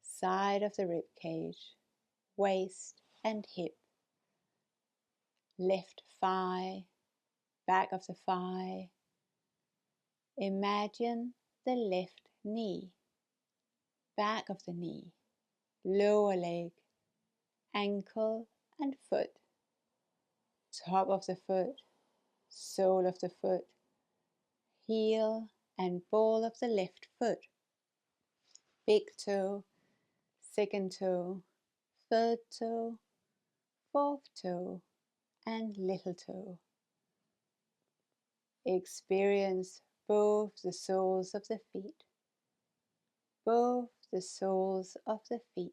side of the rib cage, waist and hip, left thigh, back of the thigh. Imagine the left knee, back of the knee, lower leg, ankle and foot, top of the foot, sole of the foot, heel and ball of the left foot, big toe, second toe, third toe, fourth toe and little toe. Experience both the soles of the feet, both the soles of the feet,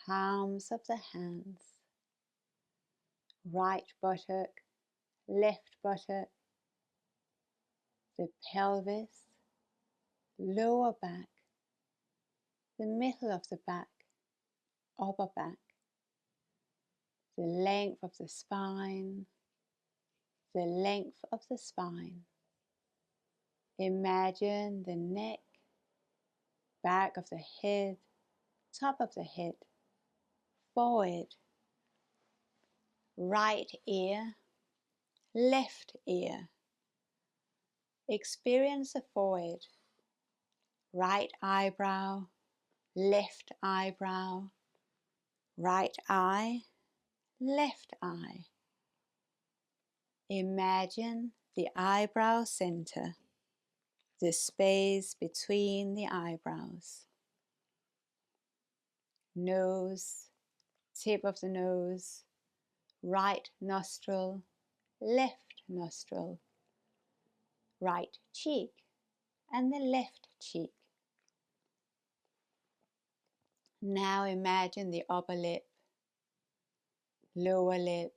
palms of the hands, right buttock, left buttock, the pelvis, lower back, the middle of the back, upper back, the length of the spine, the length of the spine. Imagine the neck, back of the head, top of the head, forehead, right ear, left ear. Experience the forehead, right eyebrow, left eyebrow, right eye, left eye. Imagine the eyebrow center, the space between the eyebrows. Nose, tip of the nose, right nostril, left nostril, right cheek and the left cheek. Now imagine the upper lip, lower lip,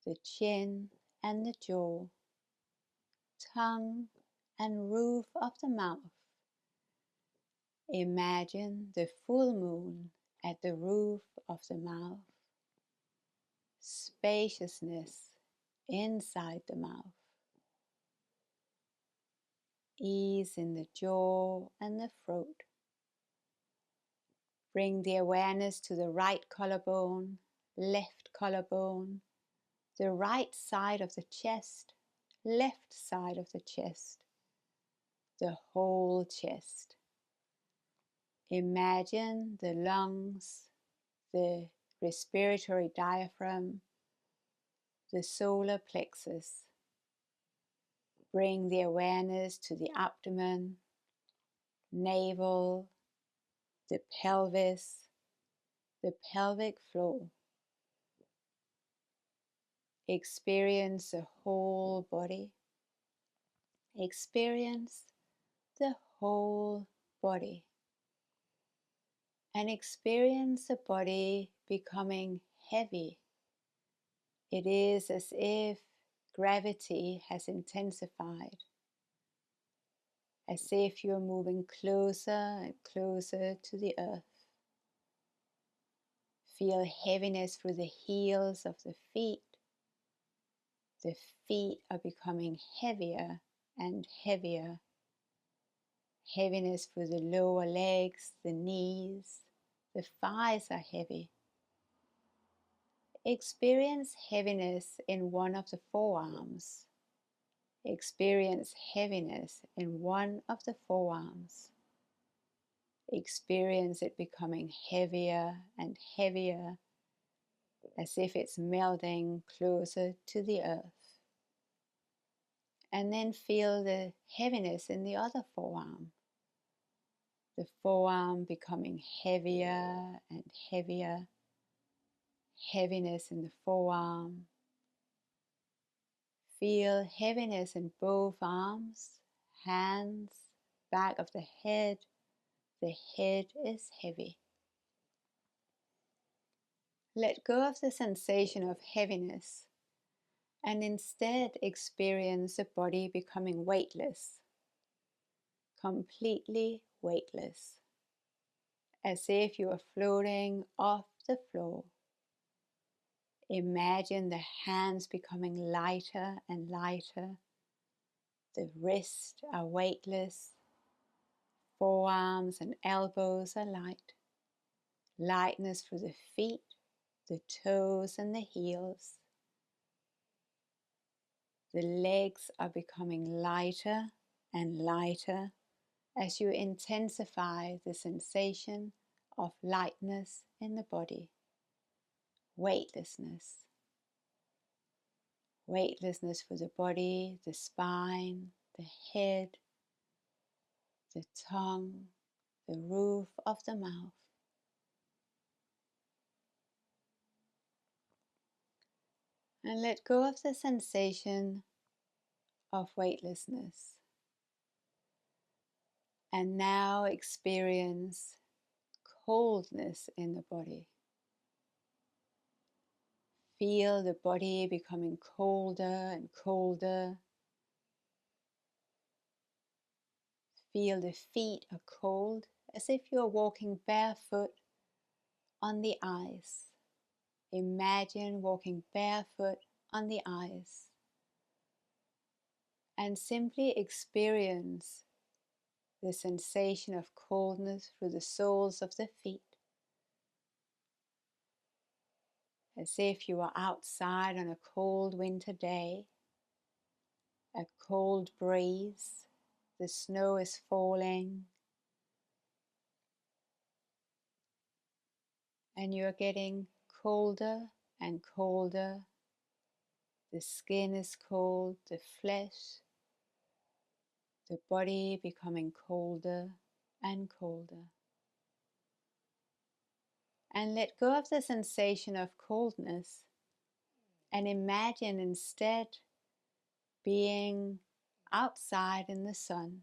the chin and the jaw, tongue and roof of the mouth. Imagine the full moon at the roof of the mouth. Spaciousness inside the mouth. Ease in the jaw and the throat. Bring the awareness to the right collarbone, left collarbone, the right side of the chest, left side of the chest, the whole chest. Imagine the lungs, the respiratory diaphragm, the solar plexus. Bring the awareness to the abdomen, navel, the pelvis, the pelvic floor. Experience the whole body. Experience the whole body. and experience the body becoming heavy. It is as if gravity has intensified, as if you're moving closer and closer to the earth. Feel heaviness through the heels of the feet. The feet are becoming heavier and heavier. Heaviness through the lower legs, the knees, the thighs are heavy. Experience heaviness in one of the forearms. Experience heaviness in one of the forearms. Experience it becoming heavier and heavier, as if it's melting closer to the earth. And then feel the heaviness in the other forearm. The forearm becoming heavier and heavier. Heaviness in the forearm. Feel heaviness in both arms, hands, back of the head. The head is heavy. Let go of the sensation of heaviness and instead experience the body becoming weightless, completely weightless, as if you are floating off the floor. Imagine the hands becoming lighter and lighter. The wrists are weightless. Forearms and elbows are light. Lightness through the feet, the toes and the heels. The legs are becoming lighter and lighter as you intensify the sensation of lightness in the body. Weightlessness. Weightlessness for the body, the spine, the head, the tongue, the roof of the mouth. And let go of the sensation of weightlessness. And now experience coldness in the body. Feel the body becoming colder and colder. Feel the feet are cold, as if you're walking barefoot on the ice. Imagine walking barefoot on the ice and simply experience the sensation of coldness through the soles of the feet, as if you are outside on a cold winter day, a cold breeze, the snow is falling, and you are getting colder and colder. The skin is cold, the flesh, the body becoming colder and colder. And let go of the sensation of coldness and imagine instead being outside in the sun,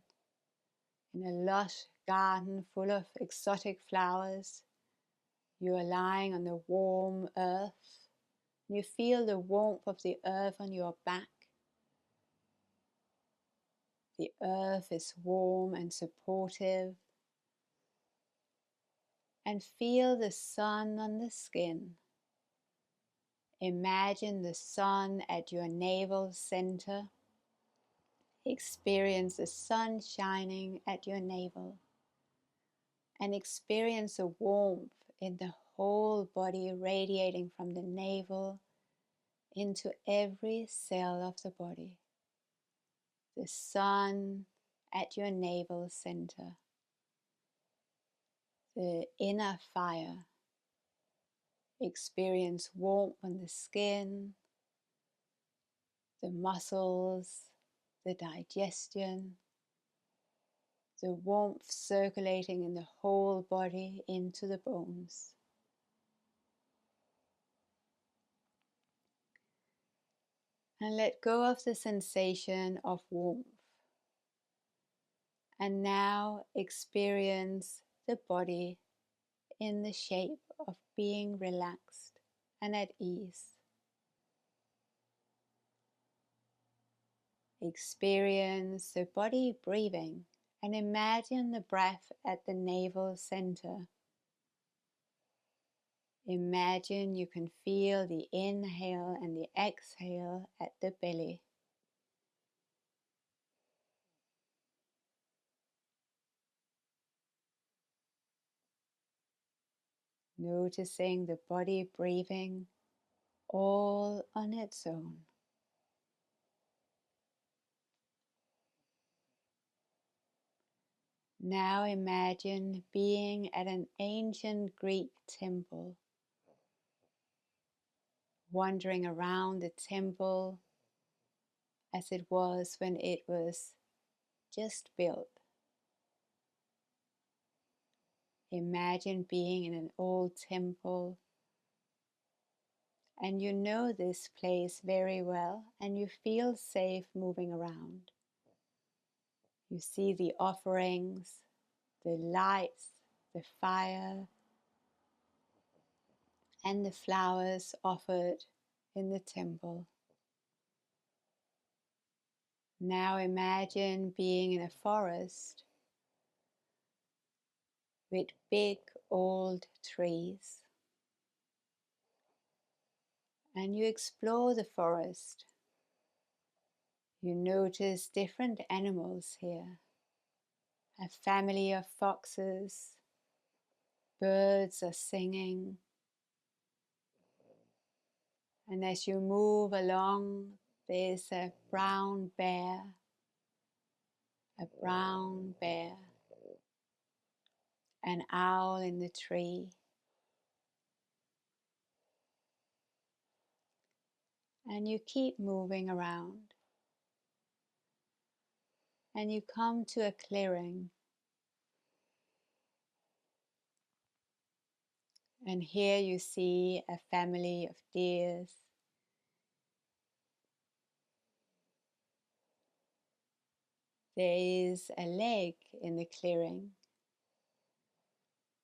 in a lush garden full of exotic flowers. You are lying on the warm earth. You feel the warmth of the earth on your back. The earth is warm and supportive. And feel the sun on the skin. Imagine the sun at your navel center. Experience the sun shining at your navel. And experience the warmth in the whole body radiating from the navel into every cell of the body. The sun at your navel center. The inner fire. Experience warmth on the skin, the muscles, the digestion, the warmth circulating in the whole body into the bones. And let go of the sensation of warmth. And now experience the body in the shape of being relaxed and at ease. Experience the body breathing and imagine the breath at the navel center. Imagine you can feel the inhale and the exhale at the belly. Noticing the body breathing all on its own. Now imagine being at an ancient Greek temple, wandering around the temple as it was when it was just built. Imagine being in an old temple and you know this place very well and you feel safe moving around. You see the offerings, the lights, the fire, and the flowers offered in the temple. Now imagine being in a forest with big old trees. And you explore the forest. You notice different animals here. A family of foxes, birds are singing. And as you move along, there's a brown bear, an owl in the tree. And you keep moving around. And you come to a clearing. And here you see a family of deers. There is a lake in the clearing.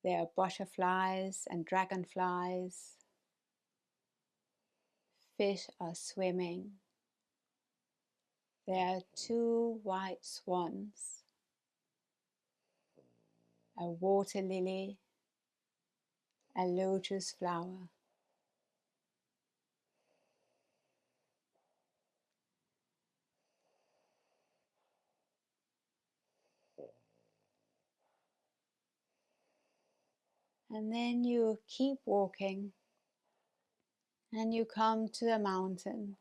There are butterflies and dragonflies. Fish are swimming. There are 2 white swans, a water lily, a lotus flower. And then you keep walking and you come to a mountain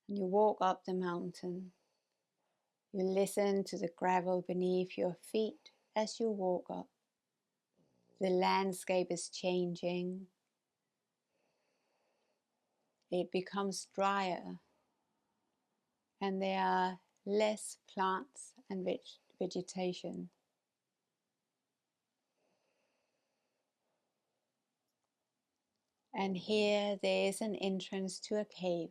and you walk up the mountain. You listen to the gravel beneath your feet as you walk up. The landscape is changing. It becomes drier and there are less plants and vegetation. And here there is an entrance to a cave.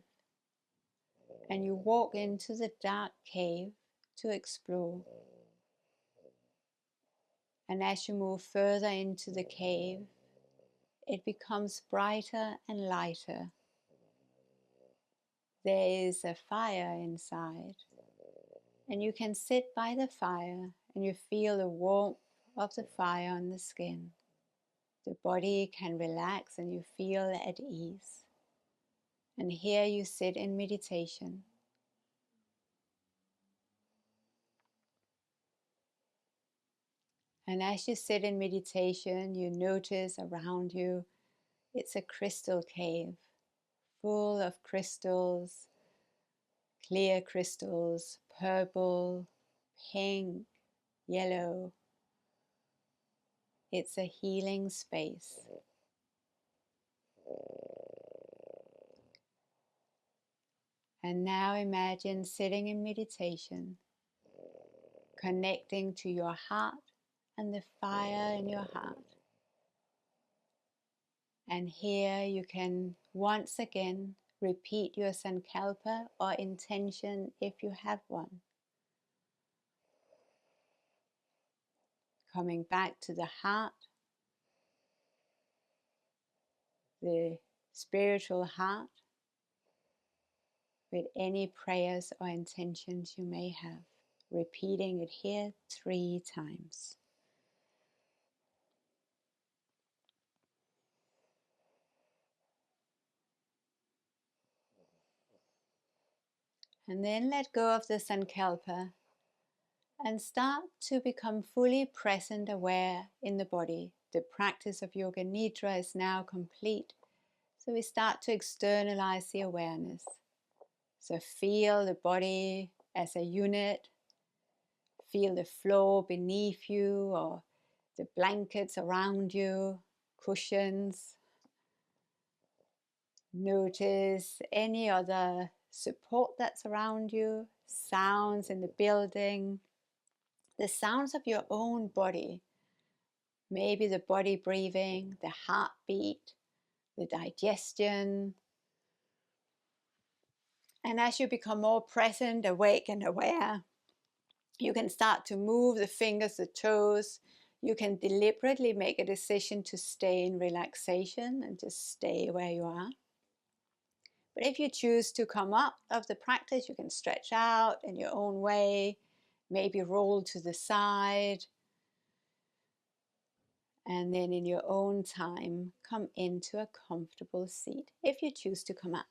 And you walk into the dark cave to explore. And as you move further into the cave, it becomes brighter and lighter. There is a fire inside. And you can sit by the fire and you feel the warmth of the fire on the skin. The body can relax and you feel at ease. And here you sit in meditation. And as you sit in meditation, you notice around you, it's a crystal cave full of crystals, clear crystals, purple, pink, yellow. It's a healing space. And now imagine sitting in meditation, connecting to your heart and the fire in your heart. And here you can once again repeat your sankalpa or intention if you have one. Coming back to the heart, the spiritual heart with any prayers or intentions you may have. Repeating it here 3 times. And then let go of the sankalpa and start to become fully present, aware in the body. The practice of yoga nidra is now complete. So we start to externalize the awareness. So feel the body as a unit. Feel the floor beneath you or the blankets around you, cushions. Notice any other support that's around you, sounds in the building, the sounds of your own body. Maybe the body breathing, the heartbeat, the digestion. And as you become more present, awake and aware, you can start to move the fingers, the toes. You can deliberately make a decision to stay in relaxation and just stay where you are. But if you choose to come up of the practice, you can stretch out in your own way, maybe roll to the side, and then in your own time, come into a comfortable seat if you choose to come out.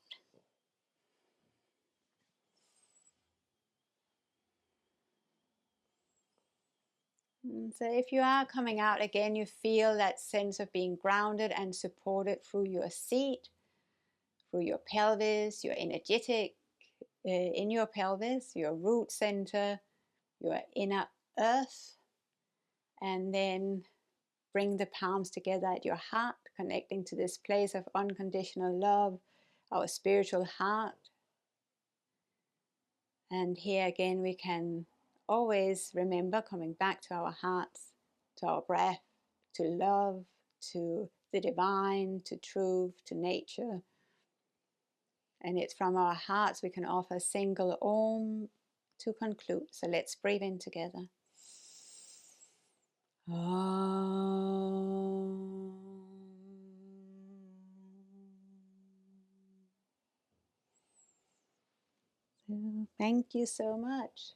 So if you are coming out again, you feel that sense of being grounded and supported through your seat, through your pelvis, your energetic in your pelvis, your root center, your inner earth, and then bring the palms together at your heart, connecting to this place of unconditional love, our spiritual heart. And here again, we can always remember coming back to our hearts, to our breath, to love, to the divine, to truth, to nature. And it's from our hearts we can offer a single Om to conclude. So let's breathe in together. Om. Thank you so much.